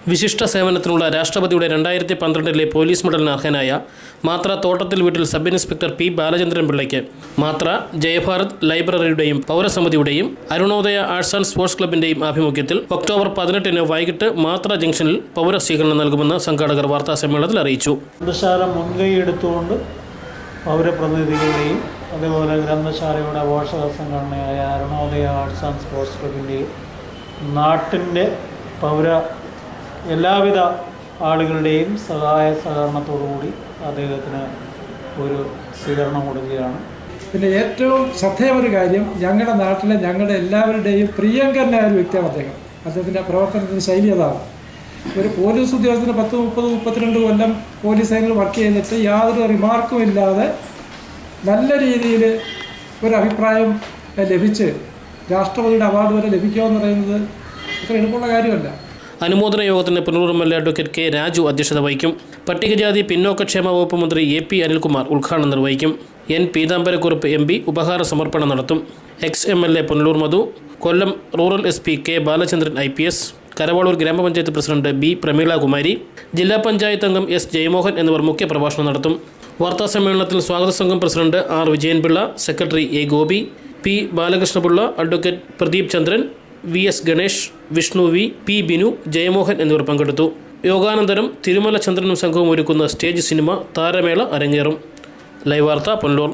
വിശിഷ്ട സേവനത്തിനുള്ള രാഷ്ട്രപതിയുടെ 2012 പോലീസ് മെഡലിന് അർഹനായ മാത്ര തോട്ടത്തിൽ വീട്ടിൽ സബ് ഇൻസ്പെക്ടർ പി ബാലചന്ദ്രൻ പിള്ളയ്ക്ക് മാത്ര ജയഭാരത് ലൈബ്രറിയുടെയും പൗരസമിതിയുടെയും അരുണോദയ ആർട്സ് ആൻഡ് സ്പോർട്സ് ക്ലബിന്റെയും ആഭിമുഖ്യത്തിൽ ഒക്ടോബർ 18 വൈകിട്ട് മാത്ര ജംഗ്ഷനിൽ പൗരസ്വീകരണം നൽകുമെന്ന് സംഘാടകർ വാർത്താസമ്മേളനത്തിൽ അറിയിച്ചു. ഗ്രന്ഥശാല മുൻകൈയെടുത്തുകൊണ്ട് പൗരപ്രതിനിധികളുടെയും അതേപോലെ ഗ്രന്ഥശാലയുടെ പോഷക സംഘടനയായ അരുണോദയ ആർട്സ് ആൻഡ് സ്പോർട്സ് ക്ലബിൻ്റെയും നാട്ടിൻ്റെ എല്ലാവിധ ആളുകളുടെയും സഹായ സഹകരണത്തോടുകൂടി അദ്ദേഹത്തിന് ഒരു സ്വീകരണം കൊടുക്കുകയാണ്. പിന്നെ ഏറ്റവും ശ്രദ്ധേയമൊരു കാര്യം, ഞങ്ങളുടെ നാട്ടിലെ ഞങ്ങളുടെ എല്ലാവരുടെയും പ്രിയങ്കരനായ ഒരു വ്യക്തിയാണ് അദ്ദേഹം. അദ്ദേഹത്തിൻ്റെ പ്രവർത്തനത്തിൻ്റെ ശൈലി അതാണ്. ഒരു പോലീസ് ഉദ്യോഗസ്ഥന് 30-32 കൊല്ലം പോലീസ് സേനയിൽ വർക്ക് ചെയ്തിട്ട് യാതൊരു റിമാർക്കും ഇല്ലാതെ നല്ല രീതിയിൽ ഒരു അഭിപ്രായം ലഭിച്ച് രാഷ്ട്രപതിയുടെ അവാർഡ് വരെ ലഭിക്കുക എന്ന് പറയുന്നത് അത്ര എളുപ്പമുള്ള കാര്യമല്ല. അനുമോദന യോഗത്തിന് Punalur MLA. Advocate K. Raju അധ്യക്ഷത വഹിക്കും. പട്ടികജാതി പിന്നോക്കക്ഷേമ വകുപ്പ് മന്ത്രി എ.പി. അനിൽകുമാർ ഉദ്ഘാടനം നിർവഹിക്കും. എൻ. പീതാംബരക്കുറുപ്പ് എം.പി. ഉപഹാര സമർപ്പണം നടത്തും. Ex MLA. Punalur Madhu, Kollam rural SP. K. Balachandran IPS, Karavalur ഗ്രാമപഞ്ചായത്ത് പ്രസിഡന്റ് ബി. പ്രമീള കുമാരി, ജില്ലാ പഞ്ചായത്ത് അംഗം എസ്. ജയമോഹൻ എന്നിവർ മുഖ്യപ്രഭാഷണം നടത്തും. വാർത്താസമ്മേളനത്തിൽ സ്വാഗത സംഘം president R. Vijayanpillai, secretary A. Gopi, P. Balakrishnapillai, advocate Pradeep Chandran, VS Ganesh, Vishnu V, P. Binu, Jayamohan എന്നിവർ പങ്കെടുത്തു. യോഗാനന്തരം തിരുമല ചന്ദ്രനും സംഘവും ഒരുക്കുന്ന സ്റ്റേജ് സിനിമ താരമേള അരങ്ങേറും. ലൈവ് വാർത്ത പുനലൂർ.